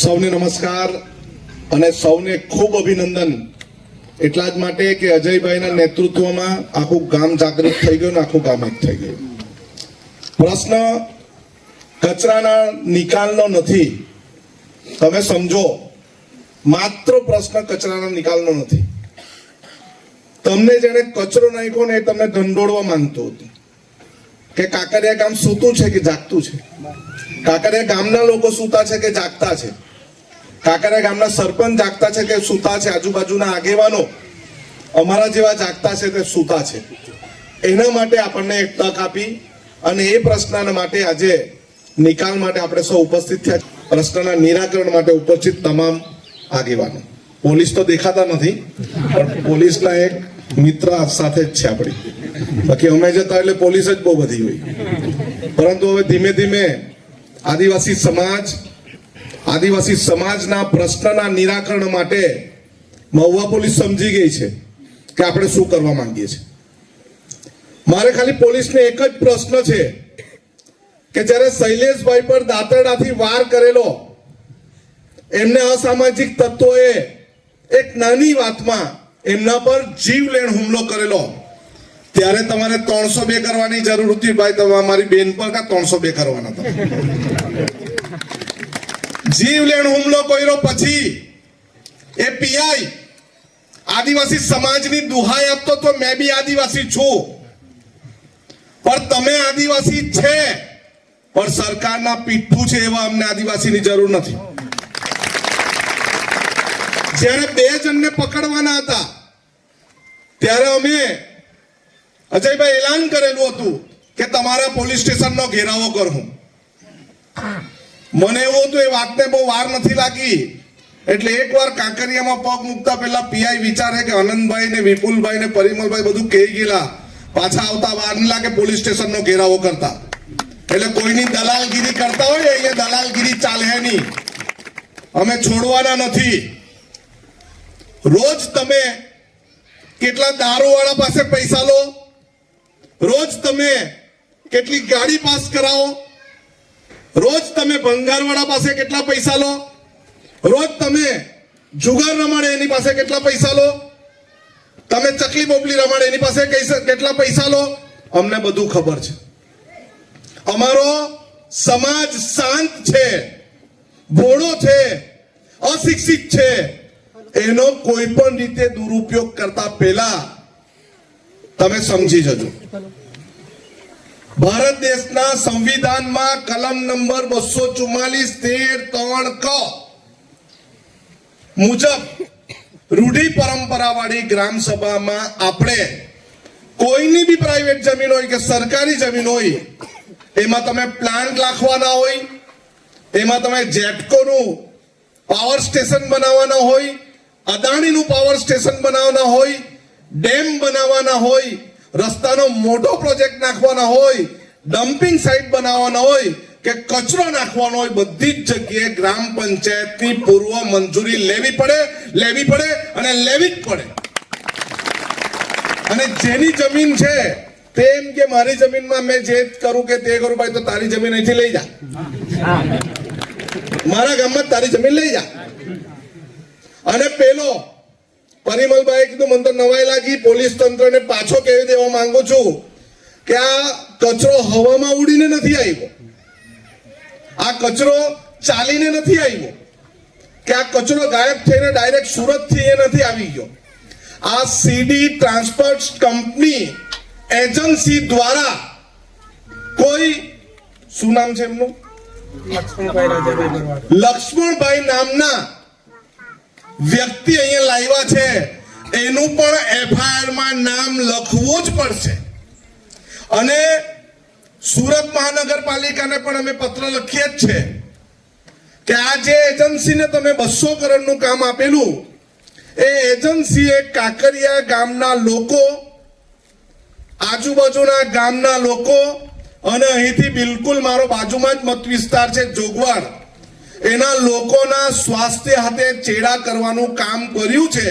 સૌને નમસ્કાર અને સૌને ખૂબ અભિનંદન એટલા જ માટે કે અજયભાઈના નેતૃત્વમાં આખું ગામ જાગૃત થઈ ગયું ને આખું ગામ એક થઈ ગયું. પ્રશ્ન કચરાના નિકાલનો નથી, તમે સમજો, માત્ર પ્રશ્ન કચરાના નિકાલનો નથી. તમને જેને કચરો નાખ્યો ને એ તમને ઢંઢોળવા માંગતું હતું કે કાંકરિયા ગામ સૂતું છે કે જાગતું છે, કાંકરિયા ગામના લોકો સૂતા છે કે જાગતા છે, કાંકરિયા ગામના સરપંચ જાગતા છે કે સૂતા છે, આજુબાજુના આગેવાનો અમારા જેવા જાગતા છે તે સૂતા છે. એના માટે આપણને એક તક આપી અને એ પ્રશ્નના માટે આજે નિકાલ માટે આપણે સૌ ઉપસ્થિત થયા. પ્રશ્નના નિરાકરણ માટે ઉપસ્થિત તમામ આગેવાનો, પોલીસ તો દેખાતા નથી પણ પોલીસના એક મિત્ર સાથે જ છે આપણી, બાકી અમે જતા એટલે પોલીસ જ બહુ બધી હોય. પરંતુ હવે ધીમે ધીમે આદિવાસી સમાજના પ્રશ્નના નિરાકરણ માટે મહુવા પોલીસ સમજી ગઈ છે કે આપણે શું કરવા માંગીએ છીએ. મારે ખાલી પોલીસને એક જ પ્રશ્ન છે કે જ્યારે શૈલેષભાઈ પર દાંતરડાથી વાર કરેલો એમને અસામાજિક તત્વોએ એક નાની વાતમાં એમના પર જીવલેણ હુમલો કરેલો, ત્યારે તમારે 302 કરવાની જરૂર હતી. ભાઈ તમારી બેન પર કા 302 કરવાના હતા? જીવલેણ હુમલો કર્યો પછી એ પીઆઈ આદિવાસી સમાજની દુહાઈ આપતો તો મેં બી આદિવાસી છું, પણ તમે આદિવાસી છે પણ સરકારના પીઠું છે એવા અમને આદિવાસીની જરૂર નથી. જ્યારે 2 જણને પકડવાના હતા ત્યારે અમે અજયભાઈ એલાન કરેલું હતું કે તમારા પોલીસ સ્ટેશનનો ઘેરાવો કરું. મને એવું હતું એ વાતને બહુ વાર નથી લાગી એટલે એકવાર કાંકરિયામાં પગ મૂકતા પહેલા પીઆઈ વિચારે કે આનંદભાઈ ને વિપુલભાઈ ને પરિમલભાઈ બધું કહી ગયેલા, પાછા આવતા વાર ન લાગે પોલીસ સ્ટેશનનો ઘેરાવો કરતા. એટલે કોઈની દલાલગીરી કરતા હોય અહીંયા દલાલગીરી ચાલે નહીં, અમે છોડવાના નથી. રોજ તમે કેટલા દારૂવાળા પાસે પૈસા લો, રોજ તમે કેટલી ગાડી પાસ કરાવો, રોજ તમે ભંગારવાળા પાસે કેટલા પૈસા લો, રોજ તમે જુગાર રમાડે એની પાસે કેટલા પૈસા લો, તમે ચકલી બોપલી રમાડે એની પાસે કેટલા પૈસા લો, અમને બધું ખબર છે. અમારો સમાજ શાંત છે, ભોળો છે, અશિક્ષિત છે, એનો કોઈ પણ રીતે દુરુપયોગ કરતા પહેલા તમે સમજી જજો. ભારત દેશના સંવિધાનમાં કલમ નંબર 244(13) ક મુજબ રૂઢિ પરંપરાવાળી ગ્રામ સભામાં આપણે કોઈની બી પ્રાઇવેટ જમીન હોય કે સરકારી જમીન હોય એમાં તમે પ્લાન્ટ નાખવાના હોય, એમાં તમે જેટકોનું પાવર સ્ટેશન બનાવવાના હોય, અદાણીનું પાવર સ્ટેશન બનાવવાના હોય, ડેમ બનાવવાના હોય, રસ્તાનો મોટો પ્રોજેક્ટ નાખવાના હોય, ડમ્પિંગ સાઇટ બનાવવાના હોય કે કચરો નાખવાનો હોય, બધી જ જગ્યાએ ગ્રામ પંચાયતની પૂર્વ મંજૂરી લેવી પડે અને લેવી જ પડે. અને જેની જમીન છે તેમ કે મારી જમીનમાં મેં જે કરું કે તે કરું, ભાઈ તો તારી જમીન અહીંથી લઈ જા, મારા ગામમાં તારી જમીન લઈ જા. અને પેલો પરિમલભાઈ કીધું, મને તો નવાઈ લાગી, પોલીસ તંત્રને પાછો કહી દેવા માંગુ છું કે આ કચરો હવામાં ઉડીને નથી આવ્યો, આ કચરો ચાલીને નથી આવ્યો, કે આ કચરો ગાયબ થઈને ડાયરેક્ટ સુરતથી એ નથી આવી ગયો. આ સીડી ટ્રાન્સપોર્ટ કંપની એજન્સી દ્વારા કોઈ, શું નામ છે એમનું, લક્ષ્મણભાઈ નામના વ્યક્તિ અહીંયા લાવ્યા છે, એનું પણ FIR માં નામ લખવું જ પડશે. અને સુરત મહાનગરપાલિકાને પણ અમે પત્ર લખીએ જ છે કે આ જે એજન્સીને તમે 200 કરોડનું કામ આપેલું, એ એજન્સીએ કાંકરિયા ગામના લોકો, આજુબાજુના ગામના લોકો અને અહીંથી બિલકુલ મારો બાજુમાં જ મત વિસ્તાર છે જોગવાડ, એના લોકોના સ્વાસ્થ્ય હાથે ચેડા કરવાનું કામ કર્યું છે.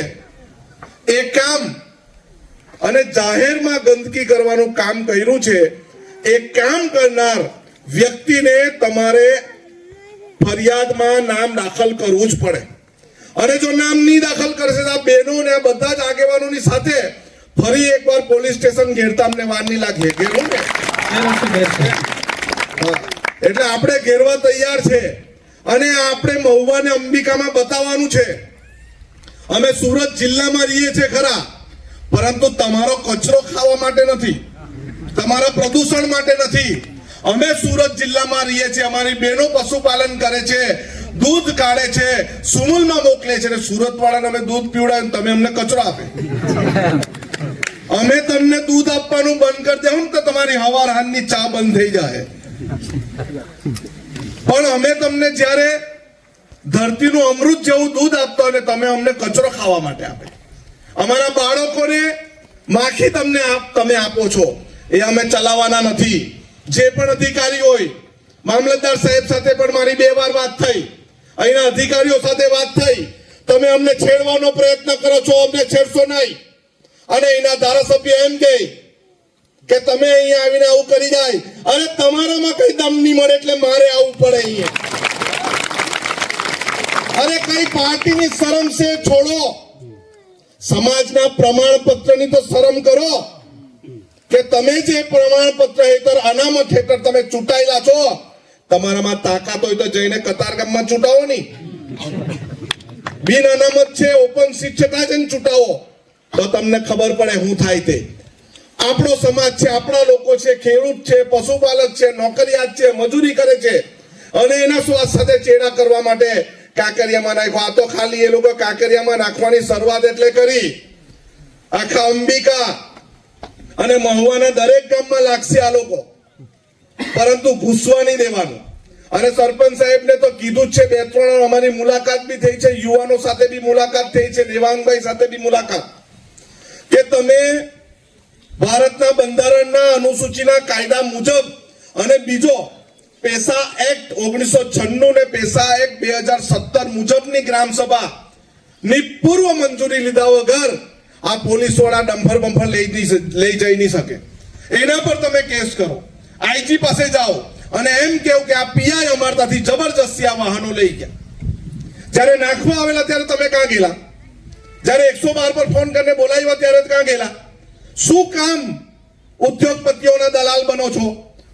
એ કામ અને જાહેરમાં ગંદકી કરવાનું કામ કર્યું છે. એ કામ કરનાર વ્યક્તિને તમારે ફરિયાદમાં નામ દાખલ કરવું જ પડે. અને જો નામ નહીં દાખલ કરશે તો આ બહેનો ને આ બધા જ આગેવાનોની સાથે ફરી એકવાર પોલીસ સ્ટેશન ઘેરતા અમને વાર નહીં લાગે. ઘેરવું ને એટલે આપણે ઘેરવા તૈયાર છે. અને આપણે મહુવા ને અંબિકામાં બતાવવાનું છે અમે સુરત જિલ્લામાં રહીએ છીએ ખરા, પરંતુ તમારો કચરો ખાવા માટે નથી, તમારા પ્રદૂષણ માટે નથી. અમે સુરત જિલ્લામાં રહીએ છીએ, અમારી બહેનો પશુપાલન કરે છે, દૂધ કાઢે છે, સુમુલમાં મોકલે છે. સુરત વાળાને અમે દૂધ પીવડાવે, તમે અમને કચરો આપે. અમે તમને દૂધ આપવાનું બંધ કરી દેવું તો તમારી હવાર હાનની ચા બંધ થઈ જાય. પણ અમે તમને જ્યારે ધરતીનું અમૃત જેવું દૂધ આપતા હોય, તમે અમને કચરો ખાવા માટે આપે. અમારા બાળકોને માખી તમે આપો છો, એ અમે ચલાવવાના નથી. જે પણ અધિકારી હોય, મામલતદાર સાહેબ સાથે પણ મારી 2 વાર વાત થઈ, અહીંના અધિકારીઓ સાથે વાત થઈ. તમે અમને છેડવાનો પ્રયત્ન કરો છો, અમને છેડશો નહીં. અને એના ધારાસભ્ય એમ કે તમે અહીંયા આવીને આવું કરી જાય, અરે તમારામાં કઈ દમ નહીં મળે એટલે મારે આવવું પડે અહીંયા. અરે કઈ પાર્ટીની શરમ છે છોડો, સમાજના પ્રમાણપત્રની તો શરમ કરો કે તમે જે પ્રમાણપત્ર હેઠળ અનામત હેઠળ તમે ચૂંટાયેલા છો, તમારામાં તાકાત હોય તો જઈને કતારગામમાં ચૂંટાવો નહીં. બિન અનામત છે, ઓપન સીટ છે, ત્યાં જઈને ચૂંટાવો તો તમને ખબર પડે શું થાય તે. આપણો સમાજ છે, આપણા લોકો છે, ખેડૂત છે, પશુપાલક છે, નોકરિયાત છે, મજૂરી કરે છે, અને એના સ્વાદ સાથે ચેડા કરવા માટે કાંકરિયામાં નાખ્યો. આ તો ખાલી એ લોકો કાંકરિયામાં નાખવાની શરૂઆત એટલે કરી, આખા અંબિકા અને મહુવાના દરેક ગામમાં લાગશે આ લોકો, પરંતુ ઘૂસવા નહીં દેવાનું. અને સરપંચ સાહેબને તો કીધું જ છે, 2-3 અમારી મુલાકાત બી થઈ છે, યુવાનો સાથે બી મુલાકાત થઈ છે, દેવાંગભાઈ સાથે બી મુલાકાત, કે તમે ભારતના બંધારણના અનુસૂચિના કાયદા મુજબ અને બીજો પેસા એક્ટ 1996 ને પેસા એક્ટ 2017 મુજબની ગ્રામસભા ની પૂર્વ મંજૂરી લીધા વગર આ પોલીસ વાળા ડમ્ફર બંફર લઈ જઈ નહીં શકે. એના પર તમે કેસ કરો, આઈજી પાસે જાઓ અને એમ કેવું કે આ પીઆઈ અમારતાથી જબરજસ્તી આ વાહનો લઈ ગયા. જ્યારે નાખવા આવેલા ત્યારે તમે ક્યાં ગયેલા? જ્યારે 112 પર ફોન કરીને બોલાવ્યા ત્યારે ક્યાં ગયેલા? શું કામ ઉદ્યોગપતિઓના દલાલ બનો છો?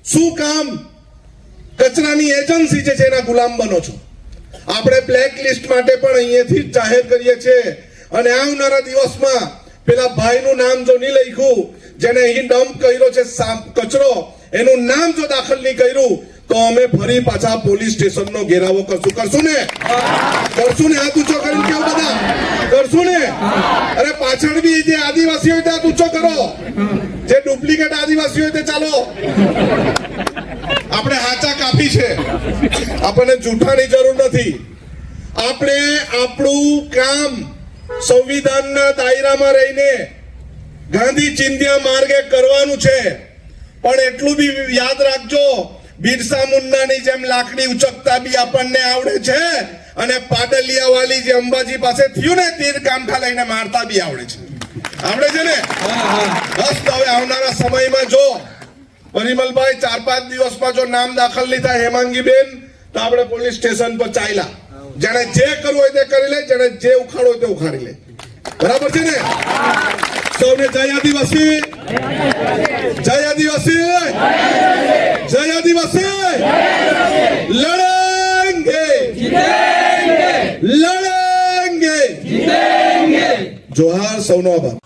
શું કામ કચરાની એજન્સી છે એના ગુલામ બનો છો? આપણે બ્લેક લિસ્ટ માટે પણ અહીંયાથી જાહેર કરીએ છીએ. અને આવનારા દિવસમાં પેલા ભાઈનું નામ જો નહીં લખ્યું, જેને અહીં ડમ્પ કર્યો છે કચરો, એનું નામ જો દાખલ નહીં કર્યું તો અમે ફરી પાછા પોલીસ સ્ટેશનનો ઘેરાવો કરશું ને? કરશું ને? હાથ ઊંચો કરીને કેવું બધા કરશું ને? અરે પાછળ બી જે આદિવાસી હોય તે હાથ ઊંચો કરો, જે ડુપ્લિકેટ આદિવાસી હોય તે ચાલો. આપણે હાચા કાપી છે, આપણને જૂઠાની જરૂર નથી. આપણે આપણું કામ સંવિધાનના દાયરામાં રહીને ગાંધી ચિંધ્યા માર્ગે કરવાનું છે. પણ એટલું બી યાદ રાખજો, બિરસા મુંડાની જેમ લાકડી ઉચકતા બી આપણને આવડે છે, અને પાડલિયા વાળી જે અંબાજી પાસે થયું ને, તીર કામઠા લઈને મારતા બી આવડે છે. આવડે છે ને? બસ તો હવે આવનારા સમયમાં જો પરિમલભાઈ 4-5 દિવસમાં જો નામ દાખલ નહીં થાય હેમાંગીબેન, તો આપણે પોલીસ સ્ટેશન પર ચાલ્યા. જેને જે કરવું હોય તે કરી લે, જેને જે ઉખાડવું હોય તે ઉખાડી લે. બરાબર છે ને? સૌને જય આદિવાસી, જય આદિવાસી, જય આદિવાસી. લડેંગે, લડેંગે. જોહાર. સૌનો આભાર.